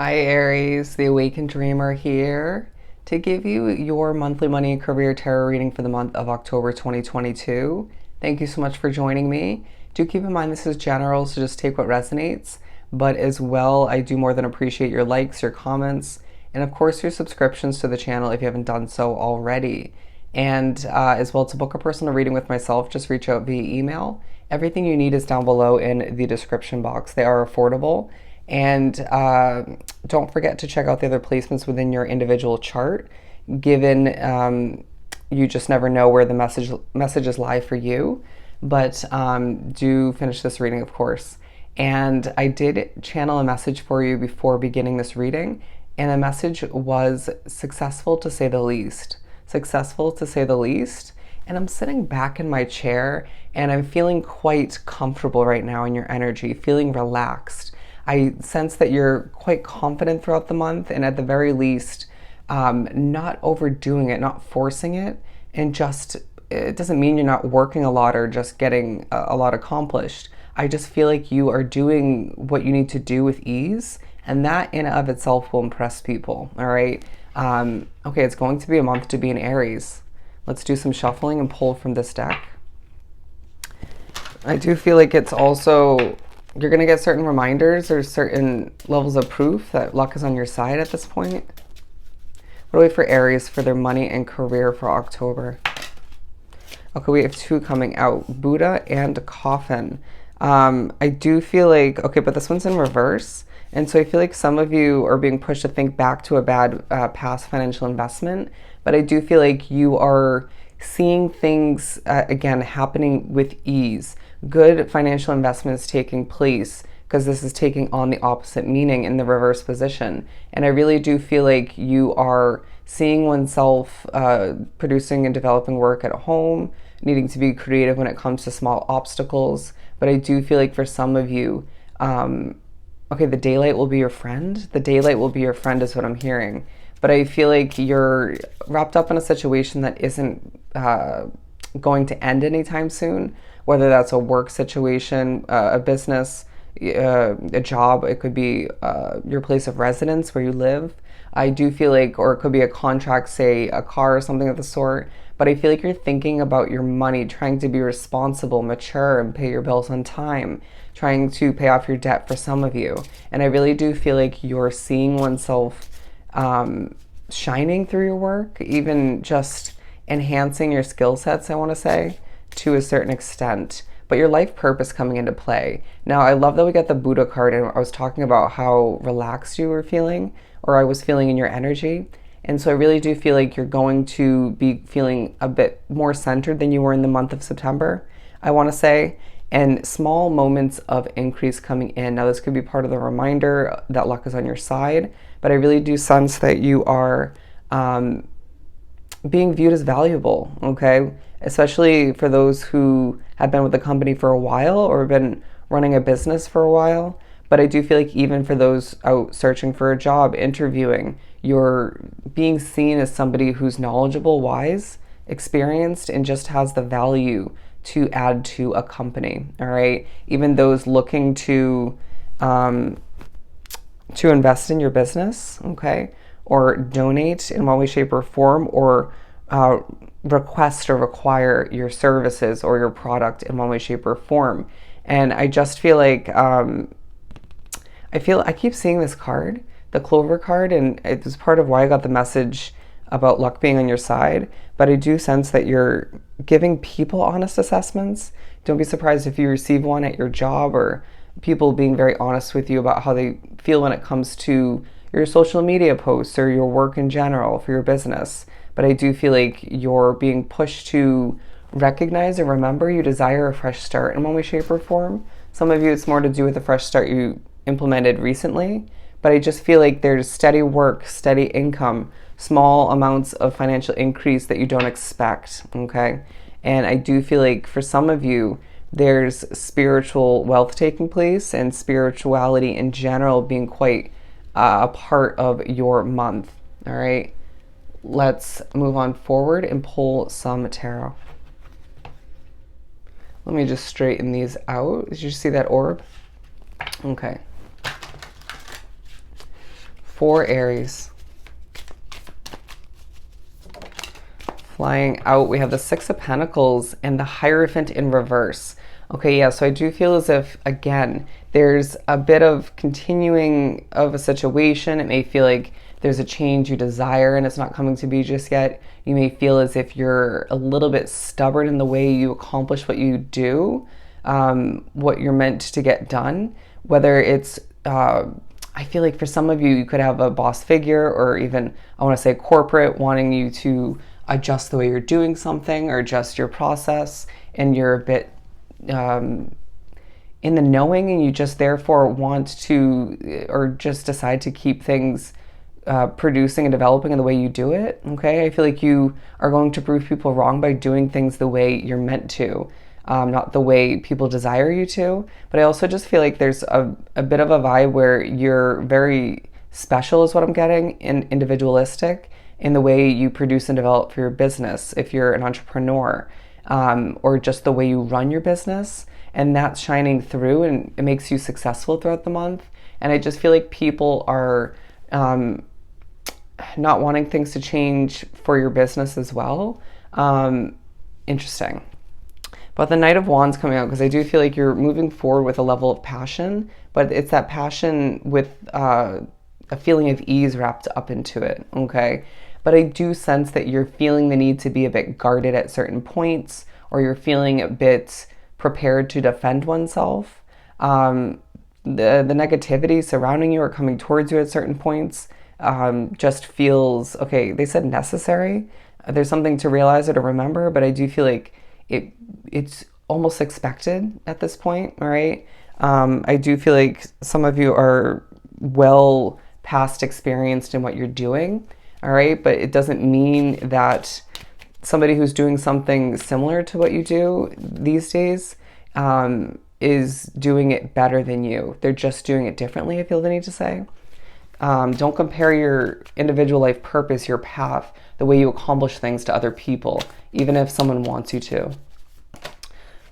Hi Aries, the Awakened Dreamer here to give you your monthly money and career tarot reading for the month of October 2022. Thank you so much for joining me. Do keep in mind this is general, so just take what resonates, but as well, I do more than appreciate your likes, your comments, and of course your subscriptions to the channel if you haven't done so already. And as well, to book a personal reading with myself, just reach out via email. Everything you need is down below in the description box. They are affordable. And don't forget to check out the other placements within your individual chart, given you just never know where the messages lie for you. But do finish this reading, of course. And I did channel a message for you before beginning this reading, and the message was successful to say the least. Successful to say the least. And I'm sitting back in my chair and I'm feeling quite comfortable right now in your energy, feeling relaxed. I sense that you're quite confident throughout the month, and at the very least, not overdoing it, not forcing it, and just, it doesn't mean you're not working a lot or just getting a lot accomplished. I just feel like you are doing what you need to do with ease, and that in and of itself will impress people, all right? Okay, it's going to be a month to be in Aries. Let's do some shuffling and pull from this deck. I do feel like it's also, you're going to get certain reminders or certain levels of proof that luck is on your side at this point. What do we have for Aries for their money and career for October? Okay, we have two coming out, Buddha and Coffin. I do feel like, okay, but this one's in reverse. And so I feel like some of you are being pushed to think back to a bad past financial investment. But I do feel like you are seeing things, again, happening with ease. Good financial investments taking place, because this is taking on the opposite meaning in the reverse position. And I really do feel like you are seeing oneself producing and developing work at home, needing to be creative when it comes to small obstacles. But I do feel like for some of you, okay, the daylight will be your friend. The daylight will be your friend is what I'm hearing. But I feel like you're wrapped up in a situation that isn't going to end anytime soon, whether that's a work situation, a business, a job. It could be your place of residence where you live. I do feel like, or it could be a contract, say a car or something of the sort. But I feel like you're thinking about your money, trying to be responsible, mature, and pay your bills on time, trying to pay off your debt for some of you. And I really do feel like you're seeing oneself shining through your work, even just enhancing your skill sets, I want to say, to a certain extent. But your life purpose coming into play. Now, I love that we got the Buddha card, and I was talking about how relaxed you were feeling, or I was feeling in your energy. And so I really do feel like you're going to be feeling a bit more centered than you were in the month of September, I want to say. And small moments of increase coming in. Now, this could be part of the reminder that luck is on your side, but I really do sense that you are being viewed as valuable, okay? Especially for those who have been with the company for a while or been running a business for a while. But I do feel like even for those out searching for a job, interviewing, you're being seen as somebody who's knowledgeable, wise, experienced, and just has the value to add to a company, all right? Even those looking to invest in your business, okay? Or donate in one way, shape, or form, or request or require your services or your product in one way, shape, or form. And I just feel like, I keep seeing this card, the Clover card, and it was part of why I got the message about luck being on your side. But I do sense that you're giving people honest assessments. Don't be surprised if you receive one at your job, or people being very honest with you about how they feel when it comes to your social media posts or your work in general for your business. But I do feel like you're being pushed to recognize and remember you desire a fresh start in one way, shape, or form. Some of you, it's more to do with the fresh start you implemented recently. But I just feel like there's steady work, steady income, small amounts of financial increase that you don't expect, okay? And I do feel like for some of you, there's spiritual wealth taking place and spirituality in general being quite a part of your month, all right? Let's move on forward and pull some tarot. Let me just straighten these out. Did you see that orb? Okay. for Aries. Flying out, we have the Six of Pentacles and the Hierophant in reverse. Okay, yeah, so I do feel as if, again, there's a bit of continuing of a situation. It may feel like there's a change you desire and it's not coming to be just yet. You may feel as if you're a little bit stubborn in the way you accomplish what you do, what you're meant to get done. Whether it's, I feel like for some of you, you could have a boss figure or even, I want to say corporate, wanting you to adjust the way you're doing something or adjust your process, and you're a bit in the knowing, and you just therefore want to, or just decide to keep things producing and developing in the way you do it. Okay, I feel like you are going to prove people wrong by doing things the way you're meant to, not the way people desire you to. But I also just feel like there's a bit of a vibe where you're very special, is what I'm getting, and individualistic in the way you produce and develop for your business, if you're an entrepreneur, or just the way you run your business. And that's shining through, and it makes you successful throughout the month. And I just feel like people are not wanting things to change for your business as well. Interesting. But the Knight of Wands coming out, because I do feel like you're moving forward with a level of passion, but it's that passion with a feeling of ease wrapped up into it, okay? But I do sense that you're feeling the need to be a bit guarded at certain points, or you're feeling a bit prepared to defend oneself. The negativity surrounding you or coming towards you at certain points just feels, okay, they said necessary. There's something to realize or to remember, but I do feel like it's almost expected at this point, all right? I do feel like some of you are well past experienced in what you're doing, all right? But it doesn't mean that somebody who's doing something similar to what you do these days is doing it better than you. They're just doing it differently, I feel the need to say. Don't compare your individual life purpose, your path, the way you accomplish things to other people, even if someone wants you to.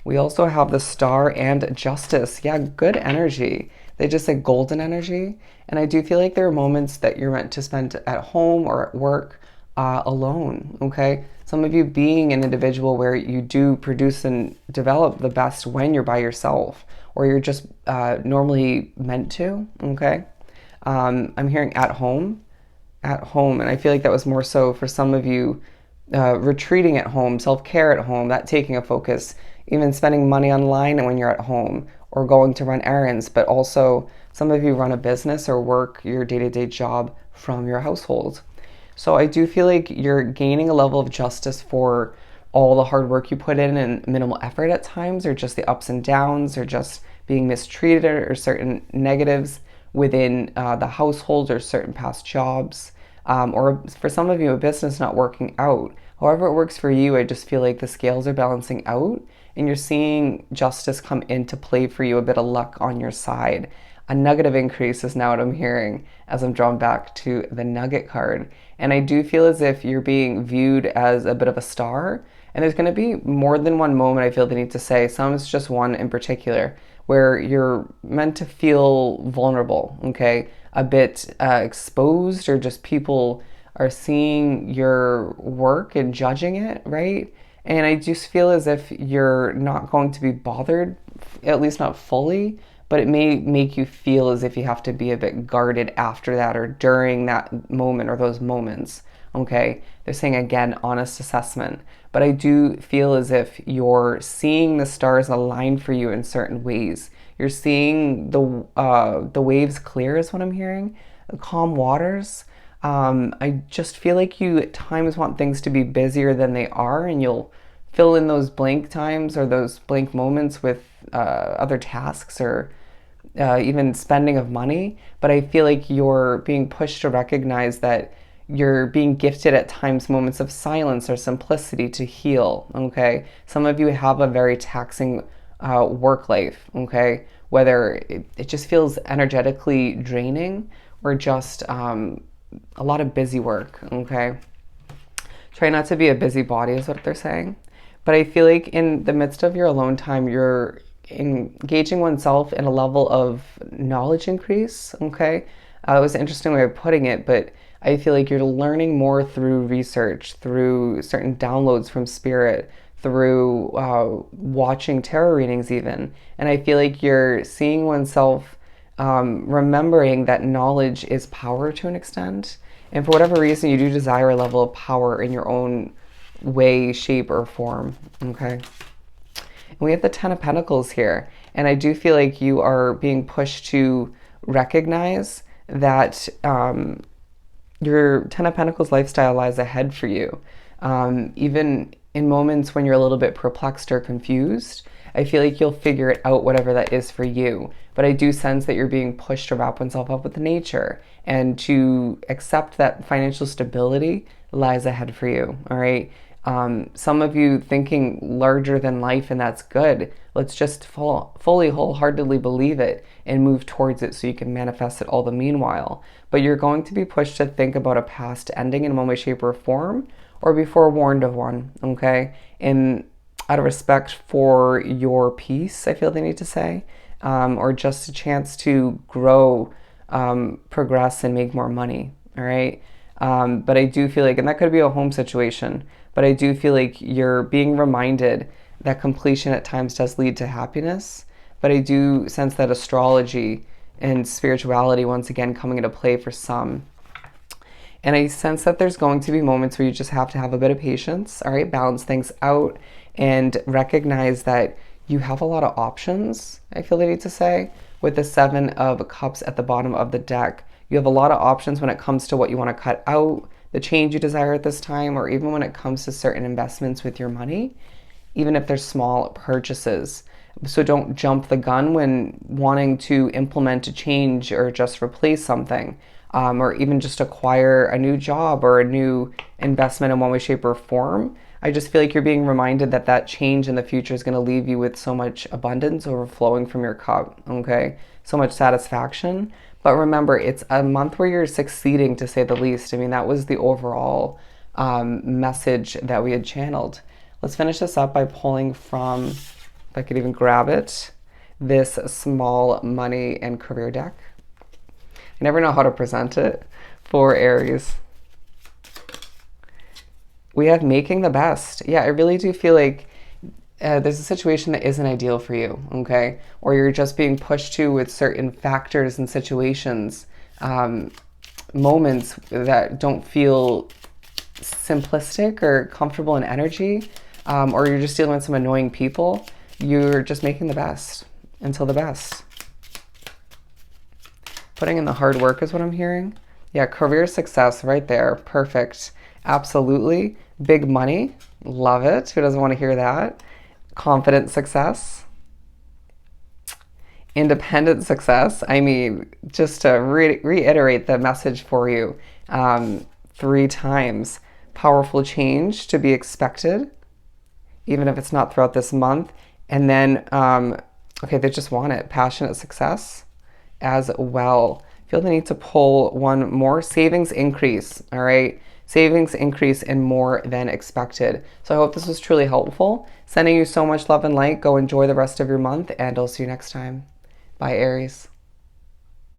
We also have the Star and Justice. Yeah, good energy. They just say golden energy. And I do feel like there are moments that you're meant to spend at home or at work alone, okay? Some of you being an individual where you do produce and develop the best when you're by yourself, or you're just normally meant to, okay? I'm hearing at home, and I feel like that was more so for some of you retreating at home, self-care at home, that taking a focus, even spending money online when you're at home, or going to run errands. But also some of you run a business or work your day-to-day job from your household. So I do feel like you're gaining a level of justice for all the hard work you put in and minimal effort at times, or just the ups and downs, or just being mistreated, or certain negatives within the household, or certain past jobs, or for some of you, a business not working out. However it works for you, I just feel like the scales are balancing out, and you're seeing justice come into play for you, a bit of luck on your side. A nugget of increase is now what I'm hearing as I'm drawn back to the Nugget card. And I do feel as if you're being viewed as a bit of a star. And there's going to be more than one moment, I feel the need to say. Some is just one in particular, where you're meant to feel vulnerable, okay? A bit exposed, or just people are seeing your work and judging it, right? And I just feel as if you're not going to be bothered, at least not fully, but it may make you feel as if you have to be a bit guarded after that, or during that moment, or those moments, okay? They're saying, again, honest assessment. But I do feel as if you're seeing the stars align for you in certain ways. You're seeing the waves clear is what I'm hearing, the calm waters. I just feel like you at times want things to be busier than they are, and you'll fill in those blank times or those blank moments with other tasks, or even spending of money. But I feel like you're being pushed to recognize that you're being gifted at times moments of silence or simplicity to heal, okay? Some of you have a very taxing work life, okay? Whether it just feels energetically draining, or just a lot of busy work, okay? Try not to be a busybody is what they're saying. But I feel like in the midst of your alone time, you're engaging oneself in a level of knowledge increase, okay? It was an interesting way of putting it, but I feel like you're learning more through research, through certain downloads from spirit, through watching tarot readings, even. And I feel like you're seeing oneself, remembering that knowledge is power to an extent. And for whatever reason, you do desire a level of power in your own way, shape, or form. Okay. And we have the Ten of Pentacles here. And I do feel like you are being pushed to recognize that your Ten of Pentacles lifestyle lies ahead for you. Even in moments when you're a little bit perplexed or confused, I feel like you'll figure it out, whatever that is for you. But I do sense that you're being pushed to wrap oneself up with nature and to accept that financial stability lies ahead for you. All right. Some of you thinking larger than life, and that's good. Let's just fully, wholeheartedly believe it and move towards it so you can manifest it all the meanwhile. But you're going to be pushed to think about a past ending in one way, shape, or form, or be forewarned of one, okay? And out of respect for your peace, I feel they need to say, or just a chance to grow, progress, and make more money, all right? But I do feel like, and that could be a home situation, but I do feel like you're being reminded that completion at times does lead to happiness. But I do sense that astrology and spirituality once again coming into play for some. And I sense that there's going to be moments where you just have to have a bit of patience, all right, balance things out and recognize that you have a lot of options, I feel they need to say. With the Seven of Cups at the bottom of the deck, you have a lot of options when it comes to what you want to cut out, the change you desire at this time, or even when it comes to certain investments with your money, even if they're small purchases. So don't jump the gun when wanting to implement a change or just replace something, or even just acquire a new job or a new investment in one way, shape, or form. I just feel like you're being reminded that that change in the future is going to leave you with so much abundance overflowing from your cup, okay? So much satisfaction. But remember, it's a month where you're succeeding, to say the least. I mean, that was the overall message that we had channeled. Let's finish this up by pulling from, if I could even grab it, this small money and career deck. I never know how to present it for Aries. We have making the best. Yeah, I really do feel like there's a situation that isn't ideal for you, okay? Or you're just being pushed to with certain factors and situations, moments that don't feel simplistic or comfortable in energy, or you're just dealing with some annoying people. You're just making the best until the best. Putting in the hard work is what I'm hearing. Yeah, career success right there. Perfect. Absolutely. Big money. Love it. Who doesn't want to hear that? Confident success. Independent success. I mean, just to reiterate the message for you 3 times. Powerful change to be expected, even if it's not throughout this month. And then, okay, they just want it. Passionate success as well. Feel the need to pull one more. Savings increase, all right? Savings increase in more than expected. So I hope this was truly helpful. Sending you so much love and light. Go enjoy the rest of your month, and I'll see you next time. Bye, Aries.